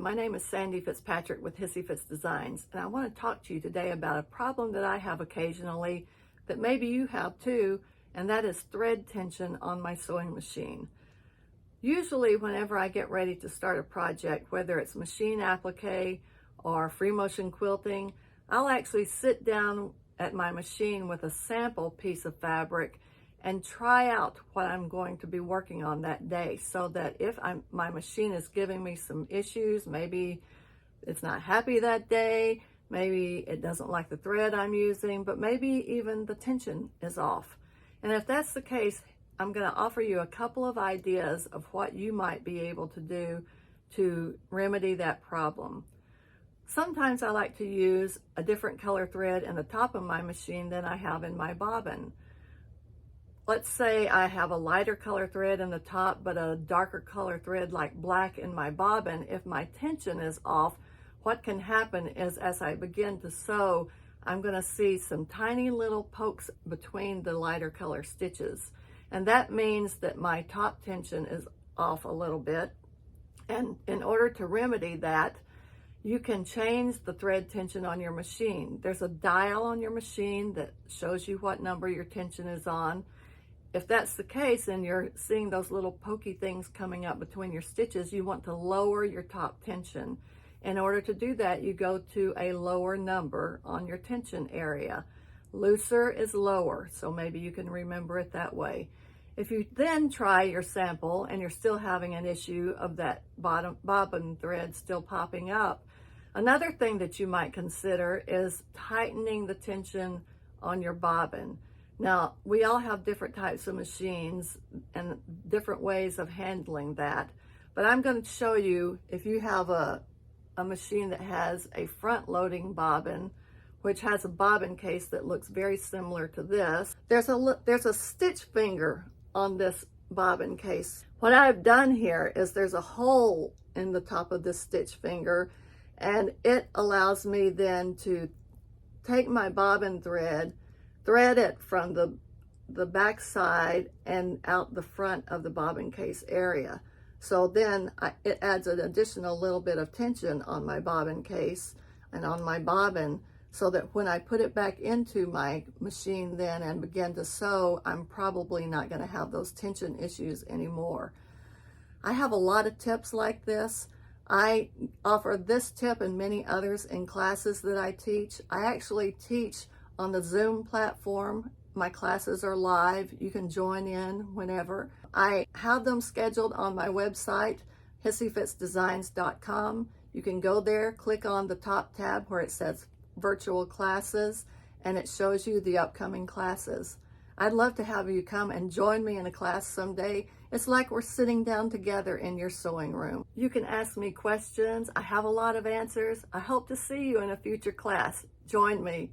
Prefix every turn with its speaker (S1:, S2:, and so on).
S1: everyone. My name is Sandy Fitzpatrick with Hissy Fitz Designs, and I want to talk to you today about a problem that I have occasionally that maybe you have too, and that is thread tension on my sewing machine. Usually whenever I get ready to start a project, whether it's machine applique or free motion quilting, I'll actually sit down at my machine with a sample piece of fabric and try out what I'm going to be working on that day, so that if my machine is giving me some issues, maybe it's not happy that day, maybe it doesn't like the thread I'm using, but maybe even the tension is off. And if that's the case, I'm going to offer you a couple of ideas of what you might be able to do to remedy that problem. Sometimes I like to use a different color thread in the top of my machine than I have in my bobbin. Let's say I have a lighter color thread in the top, but a darker color thread like black in my bobbin. If my tension is off, what can happen is as I begin to sew, I'm going to see some tiny little pokes between the lighter color stitches. And that means that my top tension is off a little bit. And in order to remedy that, you can change the thread tension on your machine. There's a dial on your machine that shows you what number your tension is on. If that's the case and you're seeing those little pokey things coming up between your stitches, you want to lower your top tension. In order to do that, you go to a lower number on your tension area. Looser is lower, so maybe you can remember it that way. If you then try your sample and you're still having an issue of that bobbin thread still popping up, another thing that you might consider is tightening the tension on your bobbin. Now, we all have different types of machines and different ways of handling that, but I'm going to show you if you have a machine that has a front-loading bobbin, which has a bobbin case that looks very similar to this. There's a stitch finger on this bobbin case. What I've done here is there's a hole in the top of this stitch finger, and it allows me then to take my bobbin thread it from the back side and out the front of the bobbin case area. So then it adds an additional little bit of tension on my bobbin case and on my bobbin, so that when I put it back into my machine then and begin to sew, I'm probably not going to have those tension issues anymore. I have a lot of tips like this. I offer this tip and many others in classes that I teach. I actually teach on the Zoom platform. My classes are live. You can join in whenever. I have them scheduled on my website, hissyfitzdesigns.com. You can go there, click on the top tab where it says virtual classes, and it shows you the upcoming classes. I'd love to have you come and join me in a class someday. It's like we're sitting down together in your sewing room. You can ask me questions. I have a lot of answers. I hope to see you in a future class. Join me.